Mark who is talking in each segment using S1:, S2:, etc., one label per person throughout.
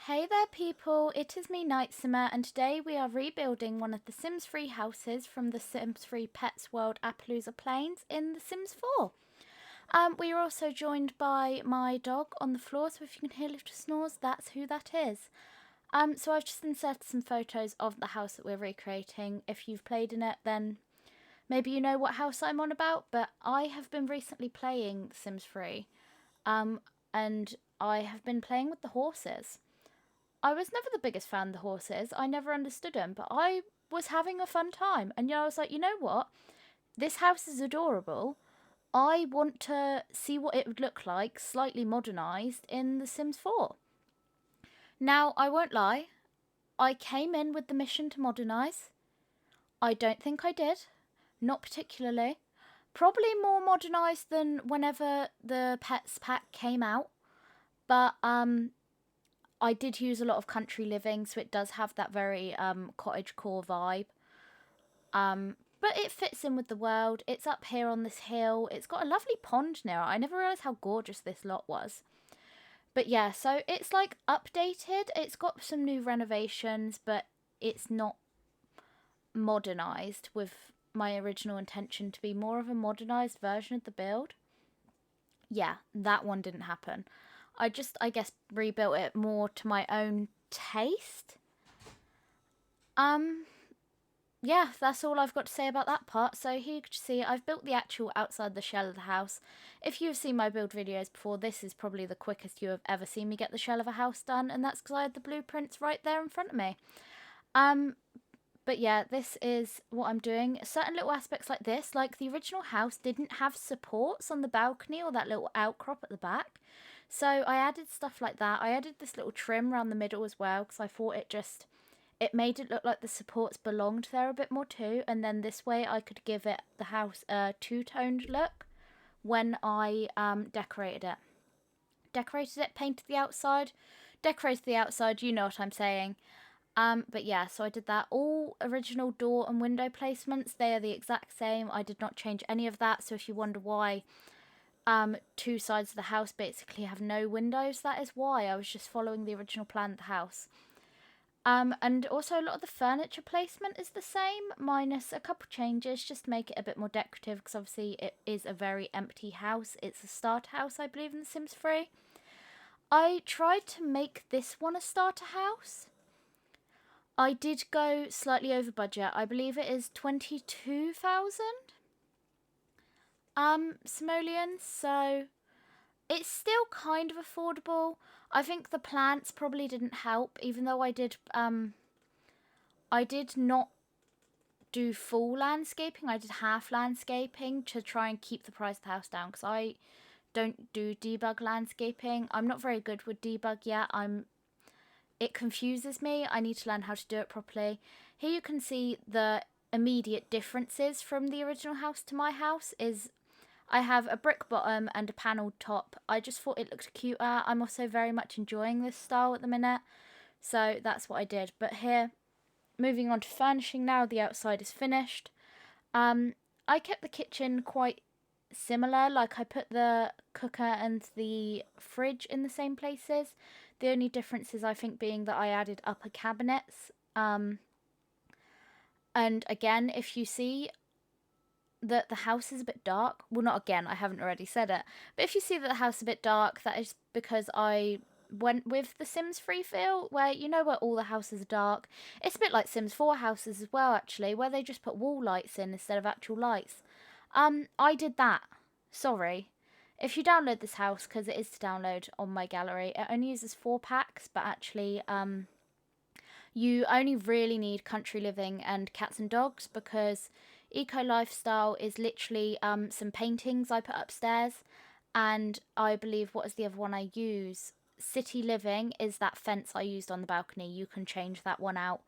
S1: Hey there people, it is me Nightsummer and today we are rebuilding one of the Sims 3 houses from the Sims 3 Pets World Appaloosa Plains in The Sims 4. We are also joined by my dog on the floor, so if you can hear little snores, that's who that is. So I've just inserted some photos of the house that we're recreating. If you've played in it, then maybe you know what house I'm on about, but I have been recently playing The Sims 3, and I have been playing with the horses. I was never the biggest fan of the horses. I never understood them, but I was having a fun time. And I was like, you know what? This house is adorable. I want to see what it would look like, slightly modernised, in The Sims 4. Now, I won't lie. I came in with the mission to modernise. I don't think I did. Not particularly. Probably more modernised than whenever the Pets Pack came out. But, I did use a lot of country living, so it does have that very cottagecore vibe. But it fits in with the world. It's up here on this hill. It's got a lovely pond near it. I never realised how gorgeous this lot was. But yeah, so it's like updated. It's got some new renovations, but it's not modernised with my original intention to be more of a modernised version of the build. Yeah, that one didn't happen. I guess, rebuilt it more to my own taste. Yeah, that's all I've got to say about that part. So here you can see I've built the actual outside the shell of the house. If you've seen my build videos before, this is probably the quickest you have ever seen me get the shell of a house done, and that's because I had the blueprints right there in front of me. But yeah, this is what I'm doing. Certain little aspects like this, like the original house didn't have supports on the balcony or that little outcrop at the back. So I added stuff like that. I added this little trim around the middle as well because I thought it made it look like the supports belonged there a bit more too. And then this way I could give it the house a two-toned look when I decorated it. Decorated it, painted the outside, decorated the outside, you know what I'm saying. But yeah, so I did that. All original door and window placements, they are the exact same. I did not change any of that. So if you wonder why two sides of the house basically have no windows, that is why. I was just following the original plan of the house. And also a lot of the furniture placement is the same, minus a couple changes just to make it a bit more decorative, because obviously it is a very empty house. It's a starter house, I believe, in The Sims 3. I tried to make this one a starter house. I did go slightly over budget. I believe it is 22,000 simoleons, so it's still kind of affordable. I think the plants probably didn't help, even though I did not do full landscaping. I did half landscaping to try and keep the price of the house down, because I don't do debug landscaping. I'm not very good with debug yet. It confuses me. I need to learn how to do it properly. Here you can see the immediate differences from the original house to my house is I have a brick bottom and a panelled top. I just thought it looked cuter. I'm also very much enjoying this style at the minute, so that's what I did. But here, moving on to furnishing now, the outside is finished. I kept the kitchen quite similar, like I put the cooker and the fridge in the same places. The only difference is, I think, being that I added upper cabinets. And again, if you see that the house is a bit dark, well, not again, I haven't already said it, but if you see that the house is a bit dark, that is because I went with the Sims 3 feel, where where all the houses are dark. It's a bit like Sims 4 houses as well, actually, where they just put wall lights in instead of actual lights. I did that. Sorry. If you download this house, because it is to download on my gallery, it only uses 4 packs, but actually you only really need country living and cats and dogs, because eco lifestyle is literally some paintings I put upstairs, and I believe, what is the other one I use? City living is that fence I used on the balcony. You can change that one out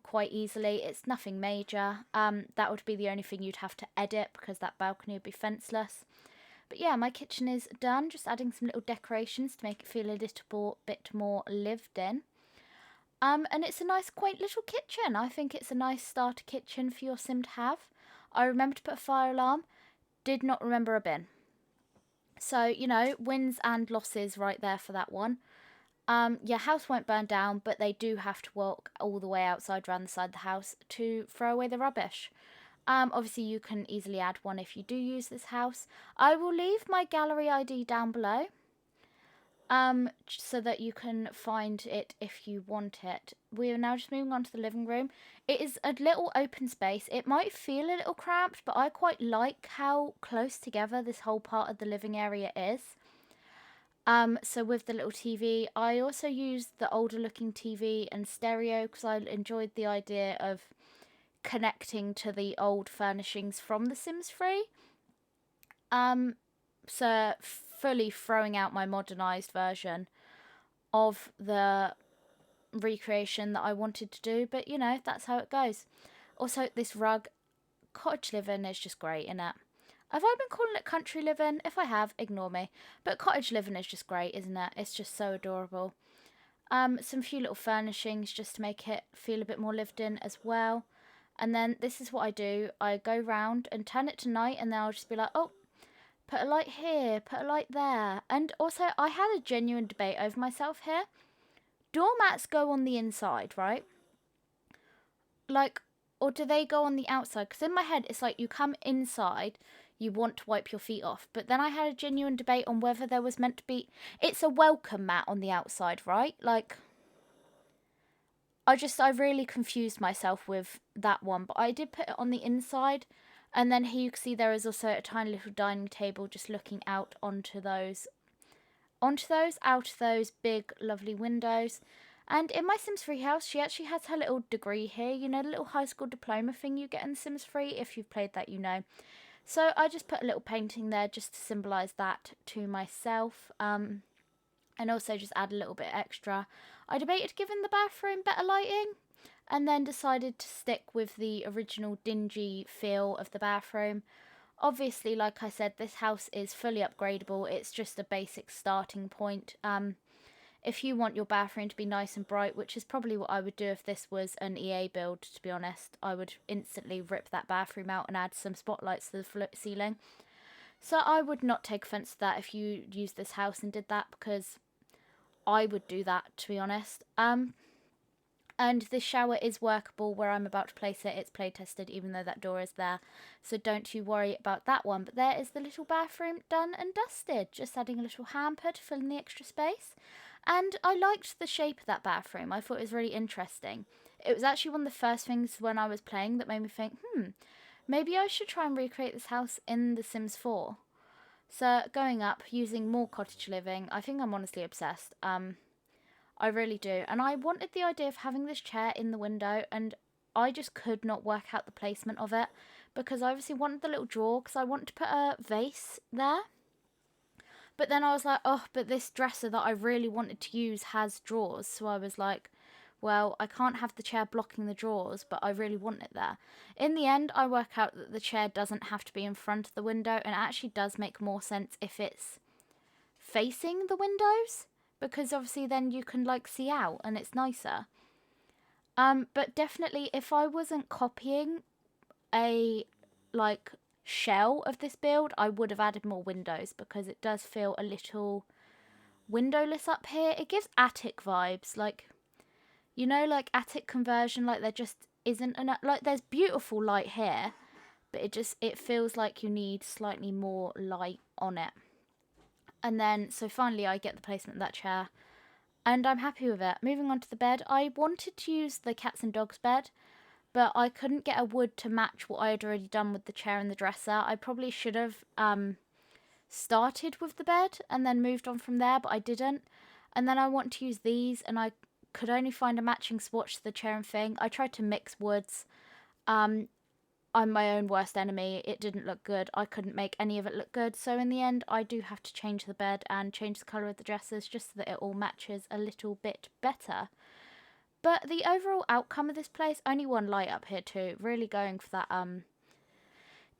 S1: quite easily. It's nothing major. That would be the only thing you'd have to edit, because that balcony would be fenceless. But yeah, my kitchen is done. Just adding some little decorations to make it feel a little bit more lived in. And it's a nice, quaint little kitchen. I think it's a nice starter kitchen for your sim to have. I remember to put a fire alarm. Did not remember a bin. So, wins and losses right there for that one. Your house won't burn down, but they do have to walk all the way outside around the side of the house to throw away the rubbish. Obviously, you can easily add one if you do use this house. I will leave my gallery ID down below, so that you can find it if you want it. We are now just moving on to the living room. It is a little open space. It might feel a little cramped, but I quite like how close together this whole part of the living area is. So with the little TV, I also used the older looking TV and stereo because I enjoyed the idea of connecting to the old furnishings from The Sims 3. So fully throwing out my modernised version of the recreation that I wanted to do, but you know, that's how it goes. Also, this rug, cottage living is just great, isn't it? Have I been calling it country living? If I have, ignore me. But cottage living is just great, isn't it? It's just so adorable. Some few little furnishings just to make it feel a bit more lived in as well. And then this is what I do. I go round and turn it to night, and then I'll just be like, oh, put a light here, put a light there. And also, I had a genuine debate over myself here. Doormats go on the inside, right? Like, or do they go on the outside? Because in my head, it's like you come inside, you want to wipe your feet off. But then I had a genuine debate on whether there was meant to be... It's a welcome mat on the outside, right? Like, I really confused myself with that one. But I did put it on the inside. And then here you can see there is also a tiny little dining table just looking out onto those, out of those big, lovely windows. And in my Sims 3 house, she actually has her little degree here. You know, the little high school diploma thing you get in Sims 3? If you've played that, you know. So I just put a little painting there just to symbolise that to myself. And also just add a little bit extra. I debated giving the bathroom better lighting, and then decided to stick with the original dingy feel of the bathroom. Obviously, like I said, this house is fully upgradable. It's just a basic starting point. If you want your bathroom to be nice and bright, which is probably what I would do if this was an EA build, to be honest, I would instantly rip that bathroom out and add some spotlights to the ceiling. So I would not take offence to that if you used this house and did that, because I would do that, to be honest. And this shower is workable where I'm about to place it. It's play tested, even though that door is there. So don't you worry about that one. But there is the little bathroom done and dusted. Just adding a little hamper to fill in the extra space. And I liked the shape of that bathroom. I thought it was really interesting. It was actually one of the first things when I was playing that made me think, maybe I should try and recreate this house in The Sims 4. So going up, using more cottage living, I think I'm honestly obsessed. I really do. And I wanted the idea of having this chair in the window, and I just could not work out the placement of it, because I obviously wanted the little drawer because I wanted to put a vase there. But then I was like, oh, but this dresser that I really wanted to use has drawers. So I was like, well, I can't have the chair blocking the drawers, but I really want it there. In the end, I work out that the chair doesn't have to be in front of the window, and it actually does make more sense if it's facing the windows, because obviously then you can like see out and it's nicer. But definitely if I wasn't copying a like shell of this build, I would have added more windows, because it does feel a little windowless up here. It gives attic vibes, like, you know, like attic conversion, like there just isn't enough, like there's beautiful light here, but it feels like you need slightly more light on it. And then, so finally I get the placement of that chair, and I'm happy with it. Moving on to the bed, I wanted to use the cats and dogs bed, but I couldn't get a wood to match what I had already done with the chair and the dresser. I probably should have started with the bed and then moved on from there, but I didn't. And then I want to use these, and I could only find a matching swatch to the chair and thing. I tried to mix woods. I'm my own worst enemy. It didn't look good. I couldn't make any of it look good. So in the end, I do have to change the bed and change the colour of the dressers just so that it all matches a little bit better. But the overall outcome of this place, only one light up here too. Really going for that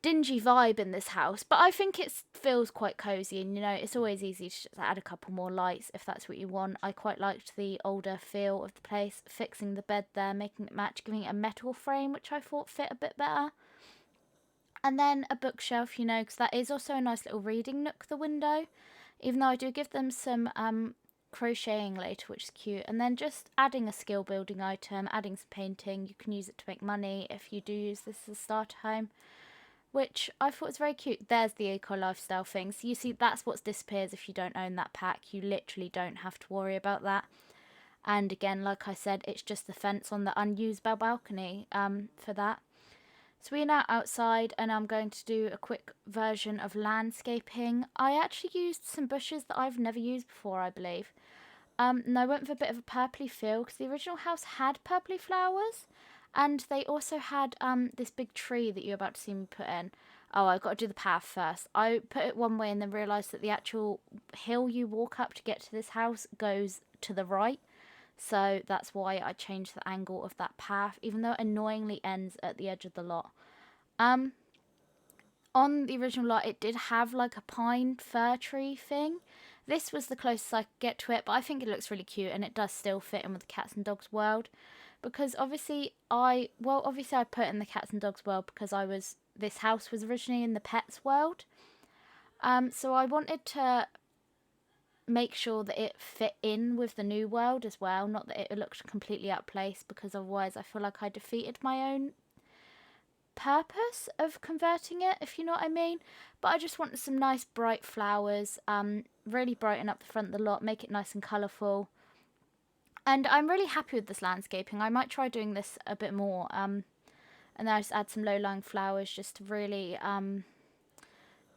S1: dingy vibe in this house. But I think it feels quite cosy, and you know, it's always easy to just add a couple more lights if that's what you want. I quite liked the older feel of the place, fixing the bed there, making it match, giving it a metal frame, which I thought fit a bit better. And then a bookshelf, you know, because that is also a nice little reading nook, the window. Even though I do give them some crocheting later, which is cute. And then just adding a skill building item, adding some painting. You can use it to make money if you do use this as a starter home, which I thought was very cute. There's the eco lifestyle thing. So you see, that's what disappears if you don't own that pack. You literally don't have to worry about that. And again, like I said, it's just the fence on the unused balcony for that. So we're now outside, and I'm going to do a quick version of landscaping. I actually used some bushes that I've never used before, I believe. And I went with a bit of a purpley feel, because the original house had purpley flowers. And they also had this big tree that you're about to see me put in. Oh, I've got to do the path first. I put it one way and then realised that the actual hill you walk up to get to this house goes to the right. So that's why I changed the angle of that path, even though it annoyingly ends at the edge of the lot. On the original lot, it did have like a pine fir tree thing. This was the closest I could get to it, but I think it looks really cute, and it does still fit in with the cats and dogs world. Because obviously I put in the cats and dogs world because this house was originally in the pets world. So I wanted to make sure that it fit in with the new world as well, not that it looked completely out of place, because otherwise I feel like I defeated my own purpose of converting it, if you know what I mean. But I just wanted some nice bright flowers, really brighten up the front of the lot, make it nice and colourful. And I'm really happy with this landscaping. I might try doing this a bit more, and then I just add some low-lying flowers just to really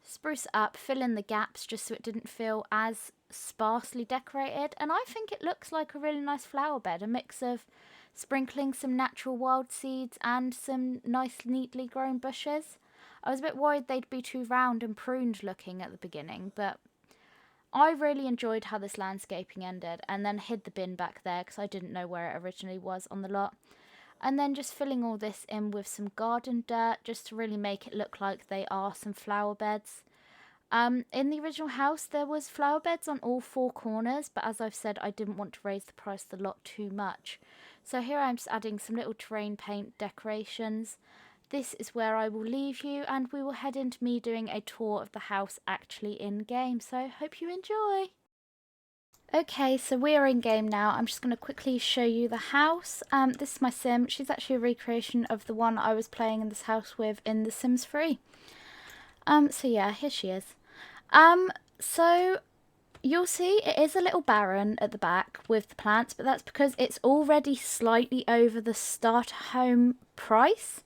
S1: spruce it up, fill in the gaps just so it didn't feel as sparsely decorated. And I think it looks like a really nice flower bed, a mix of sprinkling some natural wild seeds and some nice neatly grown bushes. I was a bit worried they'd be too round and pruned looking at the beginning, but I really enjoyed how this landscaping ended, and then hid the bin back there because I didn't know where it originally was on the lot. And then just filling all this in with some garden dirt just to really make it look like they are some flower beds. In the original house there was flower beds on all four corners, but as I've said, I didn't want to raise the price of the lot too much. So here I'm just adding some little terrain paint decorations. This is where I will leave you, and we will head into me doing a tour of the house actually in game. So hope you enjoy. Okay, so we are in game now. I'm just going to quickly show you the house. This is my sim. She's actually a recreation of the one I was playing in this house with in The Sims 3. So yeah, here she is. So you'll see it is a little barren at the back with the plants, but that's because it's already slightly over the starter home price.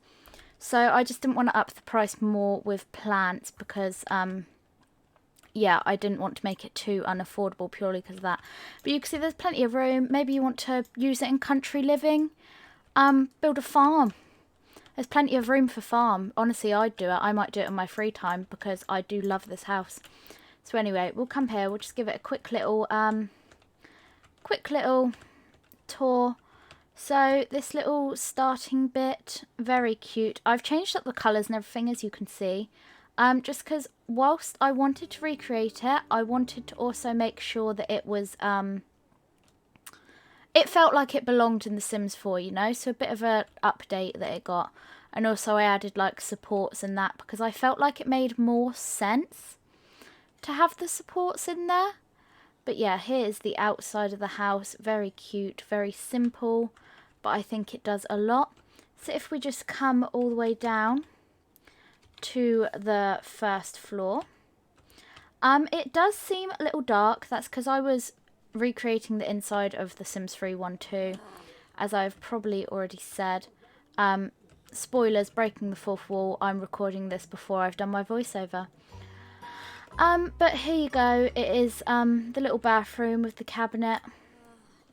S1: So I just didn't want to up the price more with plants because yeah, I didn't want to make it too unaffordable purely because of that. But you can see there's plenty of room. Maybe you want to use it in country living. Build a farm. There's plenty of room for farm. Honestly, I'd do it. I might do it in my free time because I do love this house. So anyway, we'll come here. We'll just give it a quick little tour. So this little starting bit, very cute. I've changed up the colours and everything, as you can see. Just because whilst I wanted to recreate it, I wanted to also make sure that it was, it felt like it belonged in The Sims 4, you know, so a bit of an update that it got. And also I added like supports and that because I felt like it made more sense to have the supports in there. But yeah, here's the outside of the house, very cute, very simple, but I think it does a lot. So if we just come all the way down to the first floor. It does seem a little dark. That's because I was recreating the inside of the Sims 3 one too, as I've probably already said. Spoilers, breaking the fourth wall. I'm recording this before I've done my voiceover. But here you go. It is the little bathroom with the cabinet.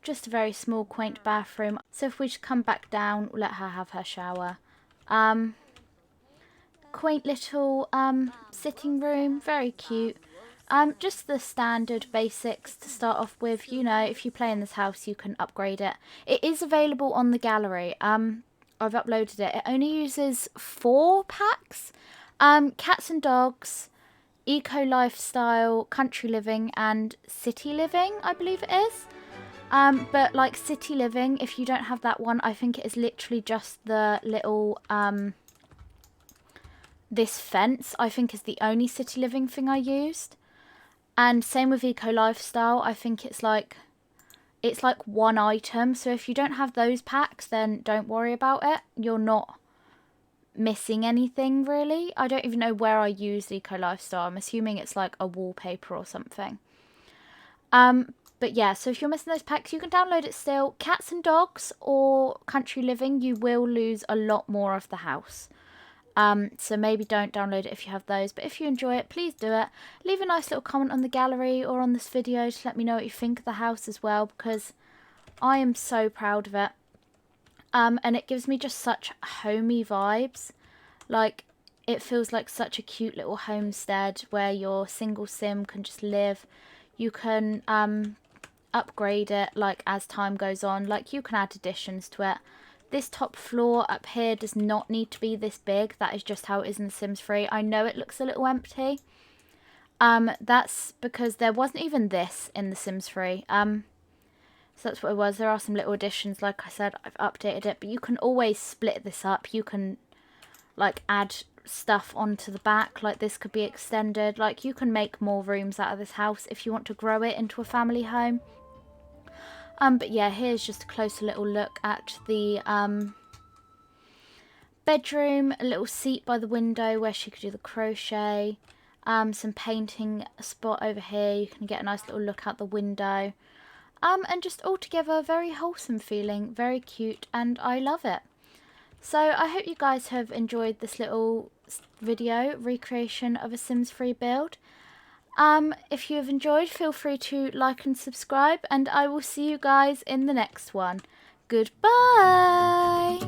S1: Just a very small, quaint bathroom. So if we just come back down, we'll let her have her shower. Quaint little sitting room, very cute. Just the standard basics to start off with. You know, if you play in this house, you can upgrade it. It is available on the gallery. I've uploaded it. It only uses 4 packs. Cats and dogs, eco lifestyle, country living, and city living, I believe it is. But like city living, if you don't have that one, I think it is literally just the little this fence, I think, is the only city living thing I used. And same with eco lifestyle. I think it's like it's like one item. So if you don't have those packs, then don't worry about it. You're not missing anything really. I don't even know where I use Eco Lifestyle. I'm assuming it's like a wallpaper or something. But yeah, so if you're missing those packs, you can download it still. Cats and dogs or country living, you will lose a lot more of the house. So maybe don't download it if you have those. But if you enjoy it, please do it. Leave a nice little comment on the gallery or on this video to let me know what you think of the house as well, because I am so proud of it. And it gives me just such homey vibes. Like, it feels like such a cute little homestead where your single sim can just live. You can upgrade it like as time goes on. Like, you can add additions to it. This top floor up here does not need to be this big. That is just how it is in The Sims 3. I know it looks a little empty. That's because there wasn't even this in The Sims 3. So that's what it was. There are some little additions. Like I said, I've updated it. But you can always split this up. You can like add stuff onto the back. Like, this could be extended. Like, you can make more rooms out of this house if you want to grow it into a family home. But yeah, here's just a closer little look at the bedroom. A little seat by the window where she could do the crochet. Some painting spot over here. You can get a nice little look out the window. And just altogether very wholesome feeling, very cute, and I love it. So I hope you guys have enjoyed this little video recreation of a Sims 3 build. If you have enjoyed, feel free to like and subscribe, and I will see you guys in the next one. Goodbye!